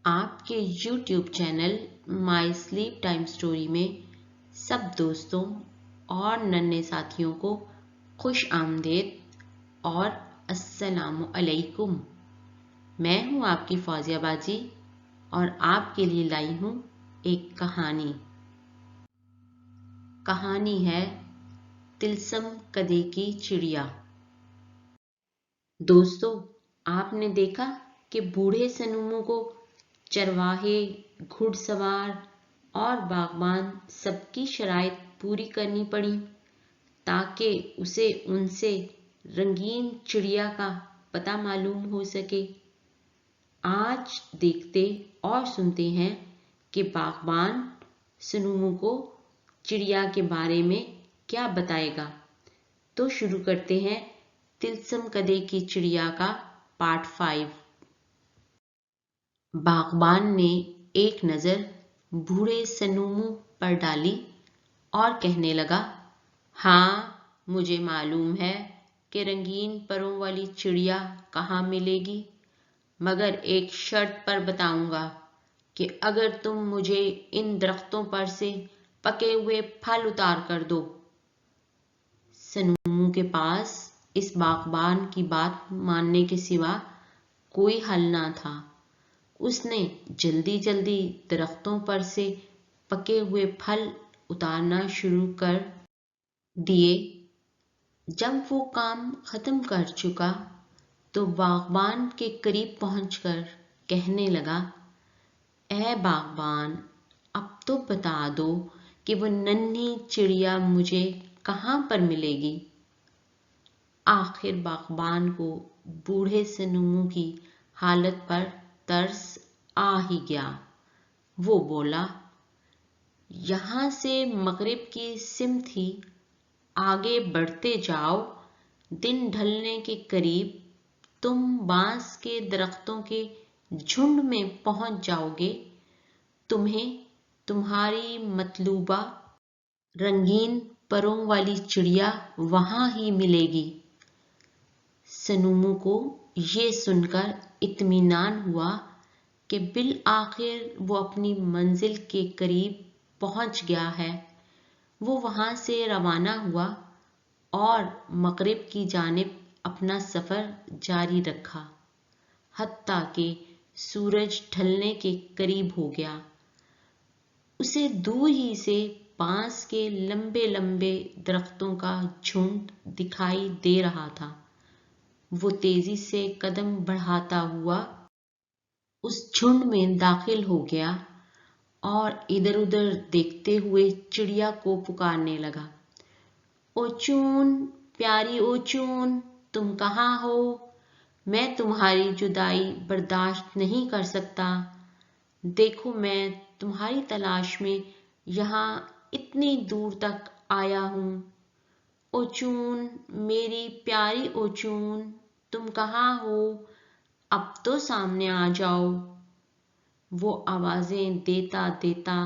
آپ کے YouTube channel مائی slip time story میں سب دوستوں اور ننھے ساتھیوں کو خوش آمدید اور السلام علیکم۔ میں ہوں آپ کی فوزیہ باجی اور آپ کے لیے لائی ہوں ایک کہانی۔ کہانی ہے تلسم کدے کی چڑیا۔ دوستو، آپ نے دیکھا کہ بوڑھے سنومو کو چرواہے، گھڑ سوار اور باغبان سب کی شرائط پوری کرنی پڑی تاکہ اسے ان سے رنگین چڑیا کا پتہ معلوم ہو سکے۔ آج دیکھتے اور سنتے ہیں کہ باغبان سنومو کو چڑیا کے بارے میں کیا بتائے گا۔ تو شروع کرتے ہیں تلسم کدے کی چڑیا کا پارٹ 5۔ باغبان نے ایک نظر بوڑھے سنومو پر ڈالی اور کہنے لگا، ہاں مجھے معلوم ہے کہ رنگین پروں والی چڑیا کہاں ملے گی، مگر ایک شرط پر بتاؤں گا کہ اگر تم مجھے ان درختوں پر سے پکے ہوئے پھل اتار کر دو۔ سنومو کے پاس اس باغبان کی بات ماننے کے سوا کوئی حل نہ تھا۔ اس نے جلدی جلدی درختوں پر سے پکے ہوئے پھل اتارنا شروع کر دیے۔ جب وہ کام ختم کر چکا تو باغبان کے قریب پہنچ کر کہنے لگا، اے باغبان، اب تو بتا دو کہ وہ ننھی چڑیا مجھے کہاں پر ملے گی۔ آخر باغبان کو بوڑھے سنومو کی حالت پر ترس آ ہی گیا۔ وہ بولا، یہاں سے مغرب کی سمت ہی آگے بڑھتے جاؤ، دن ڈھلنے کے قریب تم بانس کے درختوں کے جھنڈ میں پہنچ جاؤ گے۔ تمہیں تمہاری مطلوبہ رنگین پروں والی چڑیا وہاں ہی ملے گی۔ سنومو کو یہ سن کر اطمینان ہوا کہ بالآخر وہ اپنی منزل کے قریب پہنچ گیا ہے۔ وہ وہاں سے روانہ ہوا اور مغرب کی جانب اپنا سفر جاری رکھا، حتیٰ کہ سورج ڈھلنے کے قریب ہو گیا۔ اسے دور ہی سے بانس کے لمبے لمبے درختوں کا جھنڈ دکھائی دے رہا تھا۔ وہ تیزی سے قدم بڑھاتا ہوا اس جھنڈ میں داخل ہو گیا اور ادھر ادھر دیکھتے ہوئے چڑیا کو پکارنے لگا، اوچون، پیاری اوچون، تم کہاں ہو؟ میں تمہاری جدائی برداشت نہیں کر سکتا۔ دیکھو میں تمہاری تلاش میں یہاں اتنی دور تک آیا ہوں۔ اوچون، میری پیاری اوچون، تم کہاں ہو؟ اب تو سامنے آ جاؤ۔ وہ آوازیں دیتا دیتا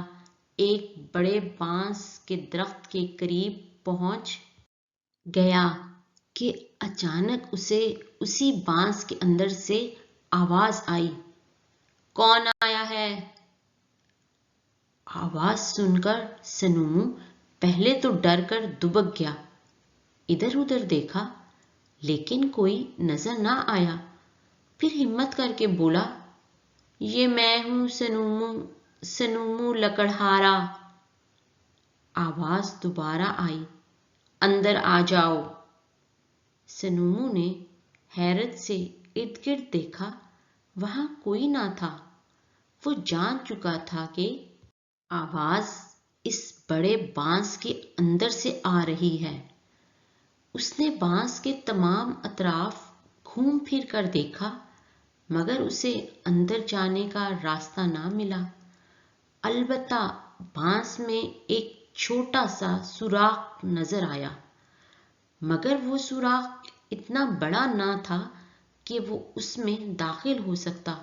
ایک بڑے بانس کے درخت کے قریب پہنچ گیا کہ اچانک اسے اسی بانس کے اندر سے آواز آئی، کون آیا ہے؟ آواز سن کر سنومو پہلے تو ڈر کر دبک گیا۔ ادھر ادھر دیکھا لیکن کوئی نظر نہ آیا۔ پھر ہمت کر کے بولا، یہ میں ہوں سنومو، سنومو لکڑہارا۔ آواز دوبارہ آئی، اندر آ جاؤ۔ سنومو نے حیرت سے ارد گرد دیکھا، وہاں کوئی نہ تھا۔ وہ جان چکا تھا کہ آواز اس بڑے بانس کے اندر سے آ رہی ہے۔ اس نے بانس کے تمام اطراف گھوم پھر کر دیکھا مگر اسے اندر جانے کا راستہ نہ ملا۔ البتہ بانس میں ایک چھوٹا سا سوراخ نظر آیا، مگر وہ سوراخ اتنا بڑا نہ تھا کہ وہ اس میں داخل ہو سکتا۔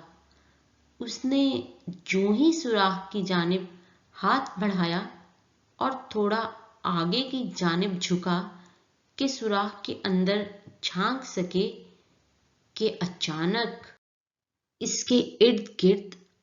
اس نے جوں ہی سوراخ کی جانب ہاتھ بڑھایا اور تھوڑا آگے کی جانب جھکا کہ سوراخ کے اندر جھانک سکے کہ اچانک اس کے ارد گرد